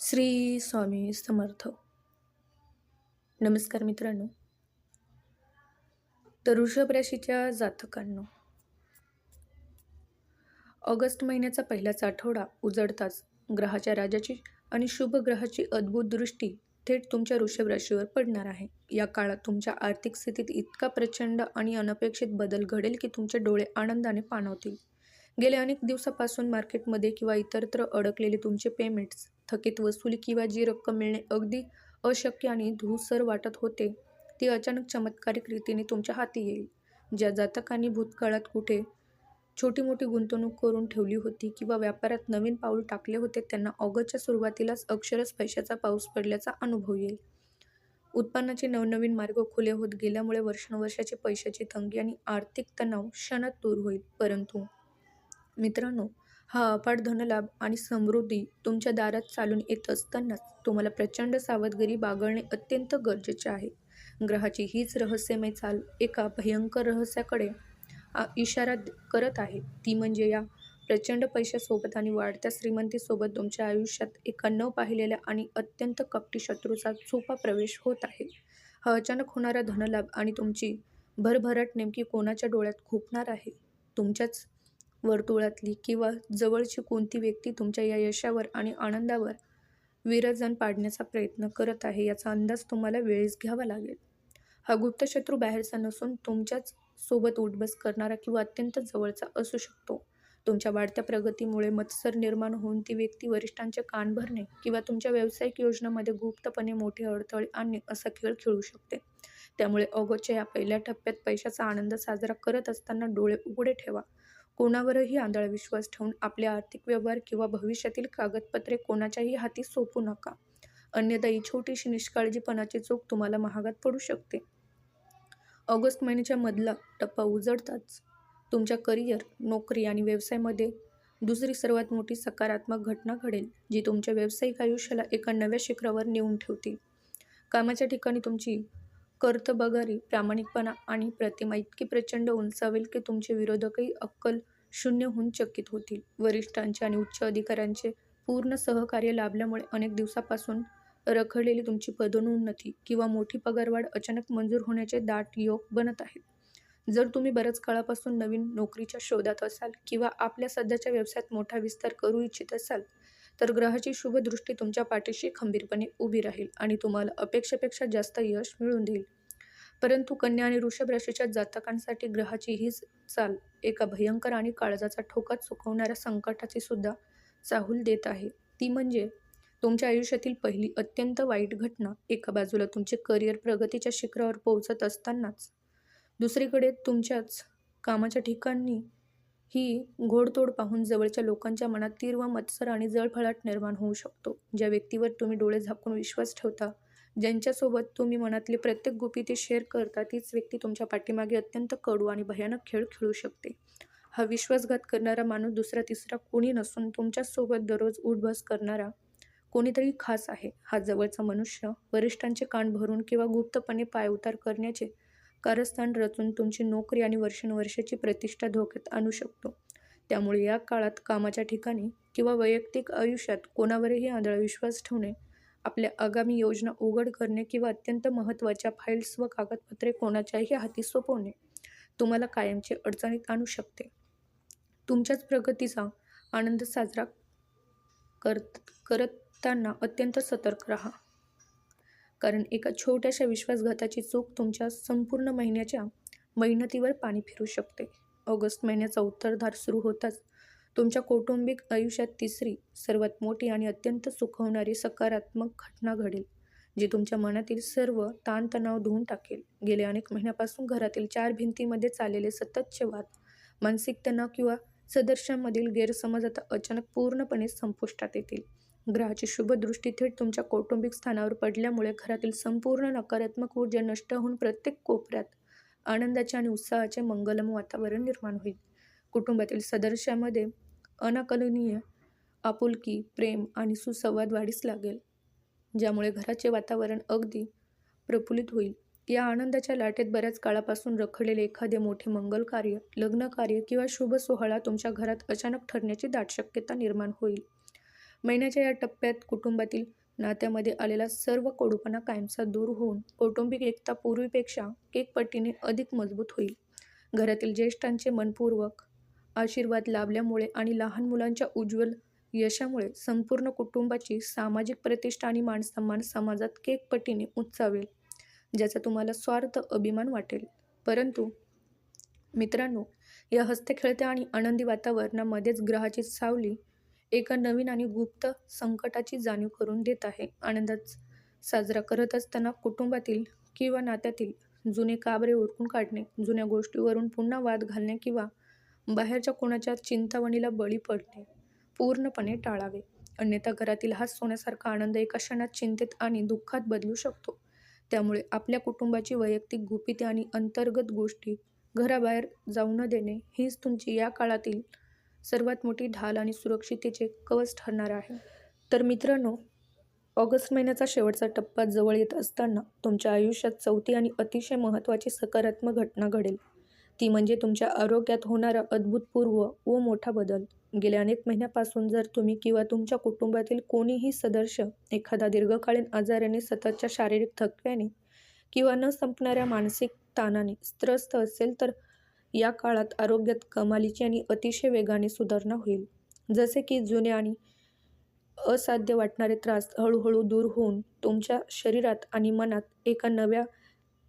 श्री स्वामी समर्थ. नमस्कार मित्रांनो. तर वृषभ राशीच्या जातकांनो, ऑगस्ट महिन्याचा पहिलाच आठवडा उजळताच ग्रहाच्या राजाची आणि शुभ ग्रहाची अद्भुत दृष्टी थेट तुमच्या वृषभ राशीवर पडणार आहे. या काळात तुमच्या आर्थिक स्थितीत इतका प्रचंड आणि अनपेक्षित बदल घडेल की तुमचे डोळे आनंदाने पाणावतील. गेल्या अनेक दिवसापासून मार्केटमध्ये किंवा इतरत्र अडकलेले तुमचे पेमेंट्स, थकीत वसुली किंवा जी रक्कम मिळणे अगदी अशक्य आणि धूसर वाटत होते, ती अचानक चमत्कारिक रीतीने तुमच्या हाती येईल. ज्या जातकांनी भूतकाळात कुठे छोटी मोठी गुंतवणूक करून ठेवली होती किंवा व्यापारात नवीन पाऊल टाकले होते, त्यांना ऑगस्टच्या सुरुवातीलाच अक्षरशः पैशाचा पाऊस पडल्याचा अनुभव येईल. उत्पन्नाचे नवनवीन मार्ग खुले होत गेल्यामुळे वर्षानुवर्षाची पैशाची तंगी आणि आर्थिक तणाव क्षणात दूर होईल. परंतु मित्रांनो, हा अफाट धनलाभ आणि समृद्धी तुमच्या दारात चालून येत असतानाच तुम्हाला प्रचंड सावधगिरी बाळगणे अत्यंत गरजेचे आहे. ग्रहाची हीच रहस्यमय चाल एका भयंकर रहस्याकडे इशारा करत आहे. ती म्हणजे या प्रचंड पैशासोबत आणि वाढत्या श्रीमंतीसोबत तुमच्या आयुष्यात एका न पाहिलेल्या आणि अत्यंत कपटी शत्रूचा छुपा प्रवेश होत आहे. हा अचानक होणारा धनलाभ आणि तुमची भरभराट नेमकी कोणाच्या डोळ्यात खुपणार आहे? तुमच्याच वर्तुळातली किंवा जवळची कोणती व्यक्ती तुमच्या या यशावर आणि आनंदावर विरजण पाडण्याचा प्रयत्न करत आहे, याचा अंदाज तुम्हाला वेळीच घ्यावा लागेल. हा गुप्त शत्रू बाहेरचा नसून तुमच्याच सोबत उठबस करणारा किंवा अत्यंत जवळचा असू शकतो. तुमच्या वाढत्या प्रगतीमुळे मत्सर निर्माण होऊन ती व्यक्ती वरिष्ठांचे कान भरणे किंवा तुमच्या व्यावसायिक योजनांमध्ये गुप्तपणे मोठे अडथळे आणणे असा खेळ खेळू शकते. त्यामुळे ऑगस्टच्या या पहिल्या टप्प्यात पैशाचा आनंद साजरा करत असताना डोळे उघडे ठेवा. कोणावरही आंधळा विश्वास ठेवून आपले आर्थिक व्यवहार किंवा भविष्यातील कागदपत्रे कोणाच्याही हाती सोपू नका. अन्यथा ही छोटीशी निष्काळजीपणाची चूक तुम्हाला महागात पडू शकते. ऑगस्ट महिन्याच्या मधला टप्पा उजळताच तुमच्या करिअर, नोकरी आणि व्यवसायामध्ये दुसरी सर्वात मोठी सकारात्मक घटना घडेल, जी तुमच्या व्यावसायिक आयुष्याला एका नव्या शिखरावर नेऊन ठेवतील. कामाच्या ठिकाणी तुमची कर्तबगारी, प्रामाणिकपणा आणि प्रतिमा इतकी प्रचंड उंचावेल की तुमचे विरोधकही अक्कल शून्य होऊन चकित होतील. वरिष्ठांचे आणि उच्च अधिकाऱ्यांचे पूर्ण सहकार्य लाभल्यामुळे अनेक दिवसापासून रखडलेली तुमची पदोन्नती किंवा मोठी पगारवाढ अचानक मंजूर होण्याचे दाट योग बनत आहेत. जर तुम्ही बऱ्याच काळापासून नवीन नोकरीच्या शोधात असाल किंवा आपल्या सध्याच्या व्यवसायात मोठा विस्तार करू इच्छित असाल, तर ग्रहाची शुभ दृष्टी तुमच्या पाठीशी खंबीरपणे उभी राहील आणि तुम्हाला अपेक्षेपेक्षा जास्त यश मिळवून देईल. परंतु कन्या आणि वृषभ राशीच्या जातकांसाठी ग्रहाची हीच चाल एका भयंकर आणि काळजाचा ठोका चुकवणाऱ्या संकटाची सुद्धा चाहूल देत आहे. ती म्हणजे तुमच्या आयुष्यातील पहिली अत्यंत वाईट घटना. एका बाजूला तुमचे करिअर प्रगतीच्या शिखरावर पोहोचत असतानाच दुसरीकडे तुमच्याच कामाच्या ठिकाणी ही घोडतोड पाहून जवळच्या लोकांच्या मनात तीव्र मत्सर आणि जळफळाट निर्माण होऊ शकतो. ज्या व्यक्तीवर तुम्ही डोळे झाकून विश्वास ठेवता, ज्यांच्यासोबत तुम्ही मनातले प्रत्येक गुपिते शेअर करता, तीच व्यक्ती तुमच्या पाठीमागे अत्यंत कडू आणि भयानक खेळ खेळू शकते. हा विश्वासघात करणारा माणूस दुसरा तिसरा कोणी नसून तुमच्यासोबत दररोज उठबस करणारा कोणीतरी खास आहे. हा जवळचा मनुष्य वरिष्ठांचे कान भरून किंवा गुप्तपणे पायउतार करण्याचे कारस्थान रचून तुमची नोकरी आणि वर्षानुवर्षाची प्रतिष्ठा धोक्यात आणू शकतो. त्यामुळे या काळात कामाच्या ठिकाणी किंवा वैयक्तिक आयुष्यात कोणावरही आंधळा विश्वास ठेवणे, आपल्या आगामी योजना उघड करणे किंवा अत्यंत महत्त्वाच्या फाईल्स व कागदपत्रे कोणाच्याही हाती सोपवणे तुम्हाला कायमची अडचणीत आणू शकते. तुमच्याच प्रगतीचा आनंद साजरा करताना अत्यंत सतर्क राहा, कारण एका छोट्याशा विश्वासघाताची चूक तुमच्या संपूर्ण महिन्याच्या मेहनतीवर पाणी फिरू शकते. ऑगस्ट महिन्याचा उत्तरार्ध सुरू होताच तुमच्या कौटुंबिक आयुष्यात तिसरी सर्वात मोठी आणि अत्यंत सुखावणारी सकारात्मक घटना घडेल, जी तुमच्या मनातील सर्व ताणतणाव धुवून टाकेल. गेल्या अनेक महिन्यापासून घरातील चार भिंतींमध्ये चाललेले सततचे वाद, मानसिक तणाव किंवा सदस्यांमधील गैरसमज आता अचानक पूर्णपणे संपुष्टात येतील. ग्रहाची शुभ दृष्टी थेट तुमच्या कौटुंबिक स्थानावर पडल्यामुळे घरातील संपूर्ण नकारात्मक ऊर्जा नष्ट होऊन प्रत्येक कोपऱ्यात आनंदाचे आणि उत्साहाचे मंगलम वातावरण निर्माण होईल. कुटुंबातील सदस्यांमध्ये अनाकलनीय आपुलकी, प्रेम आणि सुसंवाद वाढीस लागेल, ज्यामुळे घराचे वातावरण अगदी प्रफुल्लित होईल. या आनंदाच्या लाटेत बऱ्याच काळापासून रखडलेले एखादे मोठे मंगल कार्य, लग्न कार्य किंवा शुभ सोहळा तुमच्या घरात अचानक ठरण्याची दाट शक्यता निर्माण होईल. महिन्याच्या या टप्प्यात कुटुंबातील नात्यामध्ये आलेला सर्व कडूपणा कायमचा दूर होऊन कौटुंबिक एकता पूर्वीपेक्षा एक पटीने अधिक मजबूत होईल. घरातील ज्येष्ठांचे मनपूर्वक आशीर्वाद लाभल्यामुळे आणि लहान मुलांच्या उज्ज्वल यशामुळे संपूर्ण कुटुंबाची सामाजिक प्रतिष्ठा आणि मानसन्मान समाजात केक पटीने उंचावेल, ज्याचा तुम्हाला स्वार्थ अभिमान वाटेल. परंतु मित्रांनो, या हसत्या-खेळत्या आणि आनंदी वातावरणामध्येच ग्रहाची सावली एका नवीन आणि गुप्त संकटाची जाणीव करून देत आहे. आनंदात साजरा करत असताना कुटुंबातील किंवा नात्यातील जुने काबरे उरकून काढणे, जुन्या गोष्टीवरून पुन्हा वाद घालणे किंवा बाहेरच्या कोणाच्या चिंतावणीला बळी पडणे पूर्णपणे टाळावे. अन्यथा घरातील हा सोन्यासारखा आनंद एका क्षणात चिंतेत आणि दुःखात बदलू शकतो. त्यामुळे आपल्या कुटुंबाची वैयक्तिक गुपिते आणि अंतर्गत गोष्टी घराबाहेर जाऊ न देणे हीच तुमची या काळातील सर्वात मोठी ढाल आणि सुरक्षिततेचे कवच ठरणार आहे. तर मित्रांनो, ऑगस्ट महिन्याचा शेवटचा टप्पा जवळ येत असताना तुमच्या आयुष्यात चौथी आणि अतिशय महत्त्वाची सकारात्मक घटना घडेल. ती म्हणजे तुमच्या आरोग्यात होणारा अभूतपूर्व व मोठा बदल. गेल्या अनेक महिन्यापासून जर तुम्ही किंवा तुमच्या कुटुंबातील कोणीही सदस्य एखादा दीर्घकालीन आजाराने, सततच्या शारीरिक थकव्याने किंवा न संपणाऱ्या मानसिक ताणाने त्रस्त असेल, तर या काळात आरोग्यात कमालीची आणि अतिशय वेगाने सुधारणा होईल. जसे की जुने आणि असाध्य वाटणारे त्रास हळूहळू दूर होऊन तुमच्या शरीरात आणि मनात एका नव्या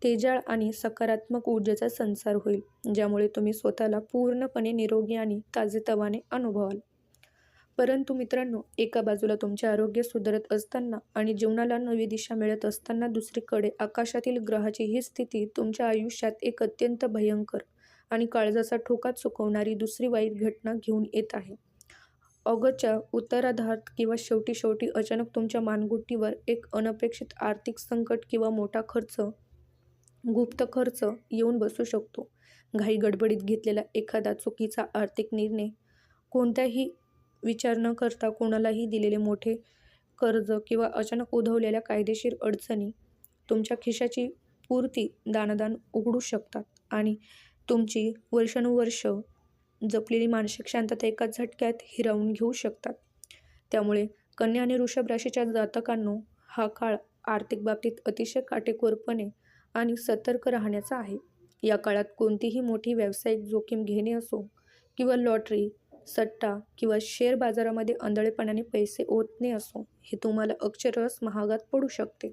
तेजाळ आणि सकारात्मक ऊर्जेचा संचार होईल, ज्यामुळे तुम्ही स्वतःला पूर्णपणे निरोगी आणि ताजेतवाने अनुभवाल. परंतु मित्रांनो, एका बाजूला तुमचे आरोग्य सुधारत असताना आणि जीवनाला नवी दिशा मिळत असताना दुसरीकडे आकाशातील ग्रहाची ही स्थिती तुमच्या आयुष्यात एक अत्यंत भयंकर आणि काळजाचा ठोका चुकवणारी दुसरी वाईट घटना घेऊन येत आहे. ऑगस्टच्या उत्तरार्धात किंवा शेवटी अचानक तुमच्या मानगुटीवर एक अनपेक्षित आर्थिक संकट किंवा मोठा गुप्त खर्च येऊन बसू शकतो. घाई गडबडीत घेतलेला एखादा चुकीचा आर्थिक निर्णय, कोणताही विचार न करता कोणालाही दिलेले मोठे कर्ज किंवा अचानक उद्भवलेल्या कायदेशीर अडचणी तुमच्या खिशाची पुरती दाणादाण उघडू शकतात आणि तुमची वर्षानुवर्ष जपलेली मानसिक शांतता एका झटक्यात हिरावून घेऊ शकतात. त्यामुळे कन्या आणि वृषभ राशीच्या जातकांनो, हा काळ आर्थिक बाबतीत अतिशय काटेकोरपणे आणि सतर्क राहण्याचा आहे. या काळात कोणतीही मोठी व्यावसायिक जोखीम घेणे असो किंवा लॉटरी, सट्टा किंवा शेअर बाजारामध्ये आंधळेपणाने पैसे ओतणे असो, हे तुम्हाला अक्षरशः महागात पडू शकते.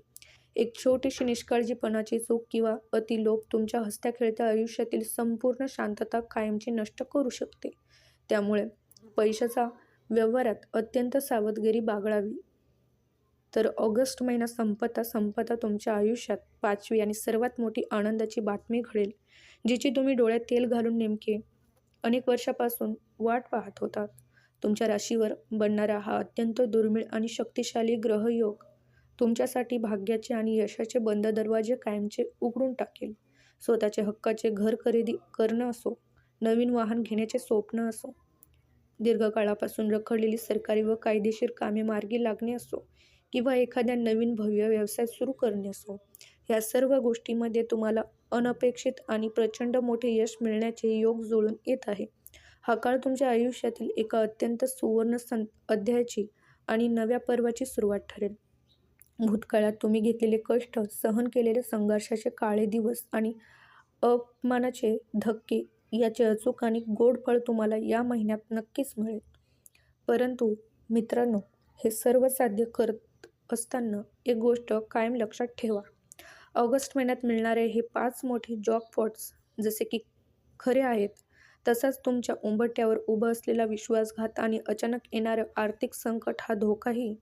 एक छोटीशी निष्काळजीपणाची चूक किंवा अतिलोभ तुमच्या हसत्या-खेळत्या आयुष्यातील संपूर्ण शांतता कायमची नष्ट करू शकते. त्यामुळे पैशाच्या व्यवहारात अत्यंत सावधगिरी बाळगावी. तर ऑगस्ट महिना संपता तुमच्या आयुष्यात पाचवी आणि सर्वात मोठी आनंदाची बातमी घडेल, जिची तुम्ही डोळ्यात तेल घालून नेमके अनेक वर्षापासून वाट पाहत होतात. तुमच्या राशीवर बनणारा हा अत्यंत दुर्मिळ आणि शक्तिशाली ग्रहयोग तुमच्यासाठी भाग्याचे आणि यशाचे बंद दरवाजे कायमचे उघडून टाकेल. स्वतःचे हक्काचे घर खरेदी करणं असो, नवीन वाहन घेण्याचे स्वप्न असो, दीर्घकाळापासून रखडलेली सरकारी व कायदेशीर कामे मार्गी लागणे असो किंवा एखाद्या नवीन भव्य व्यवसाय सुरू करणे असो, या सर्व गोष्टींमध्ये तुम्हाला अनपेक्षित आणि प्रचंड मोठे यश मिळण्याचे योग जुळून येत आहे. हा काळ तुमच्या आयुष्यातील एका अत्यंत सुवर्ण अध्यायाची आणि नव्या पर्वाची सुरुवात ठरेल. भूतकाळात तुम्ही घेतलेले कष्ट, सहन केलेले संघर्षाचे काळे दिवस आणि अपमानाचे धक्के याचे अचूक आणि गोड फळ तुम्हाला या महिन्यात नक्कीच मिळेल. परंतु मित्रांनो, हे सर्व साध्य करत असताना एक गोष्ट कायम लक्षात ठेवा. ऑगस्ट महिन्यात मिळणारे हे 5 मोठे जॉकपॉट्स जसे की खरे आहेत, तसाच तुमच्या उंबरठ्यावर उभा असलेला विश्वासघात आणि अचानक येणारं आर्थिक संकट हा धोकाही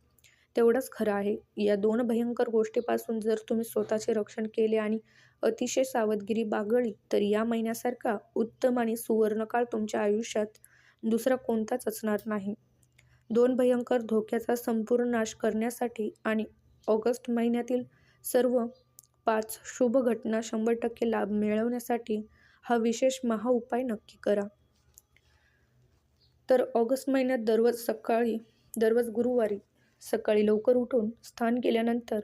तेवढाच खरा आहे. या 2 भयंकर गोष्टींपासून जर तुम्ही स्वतःचे रक्षण केले आणि अतिशय सावधगिरी बाळगली, तर या महिन्यासारखा उत्तम आणि सुवर्णकाळ तुमच्या आयुष्यात दुसरा कोणताच असणार नाही. 2 भयंकर धोक्याचा संपूर्ण नाश करण्यासाठी आणि ऑगस्ट महिन्यातील सर्व 5 शुभ घटना 100% लाभ मिळवण्यासाठी हा विशेष महाउपाय नक्की करा. तर ऑगस्ट महिन्यात दररोज गुरुवारी सकाळी लवकर उठून स्नान केल्यानंतर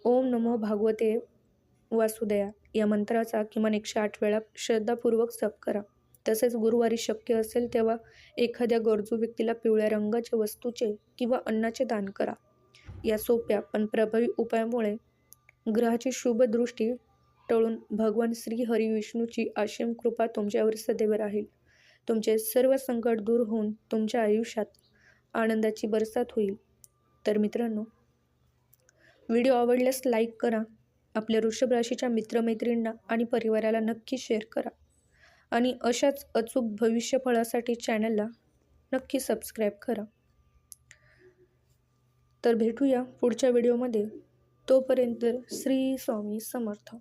ओम नमो भागवते वासुदेवाय या मंत्राचा किमान 108 वेळा श्रद्धापूर्वक जप करा. तसेच गुरुवारी शक्य असेल तेव्हा एखाद्या गरजू व्यक्तीला पिवळ्या रंगाच्या वस्तूचे किंवा अन्नाचे दान करा. या सोप्या पण प्रभावी उपायामुळे ग्रहाची शुभ दृष्टी टळून भगवान श्री हरी विष्णूची असीम कृपा तुमच्यावर सदैव राहील. तुमचे सर्व संकट दूर होऊन तुमच्या आयुष्यात आनंदाची बरसात होईल. तर मित्रांनो, व्हिडिओ आवडल्यास लाईक करा. आपल्या वृषभ राशीच्या मित्रमैत्रिणींना आणि परिवाराला नक्की शेअर करा. आणि अशाच अचूक भविष्यफळासाठी चॅनलला नक्की सबस्क्राईब करा. तर भेटूया पुढच्या व्हिडिओमध्ये. तोपर्यंत श्री स्वामी समर्थ.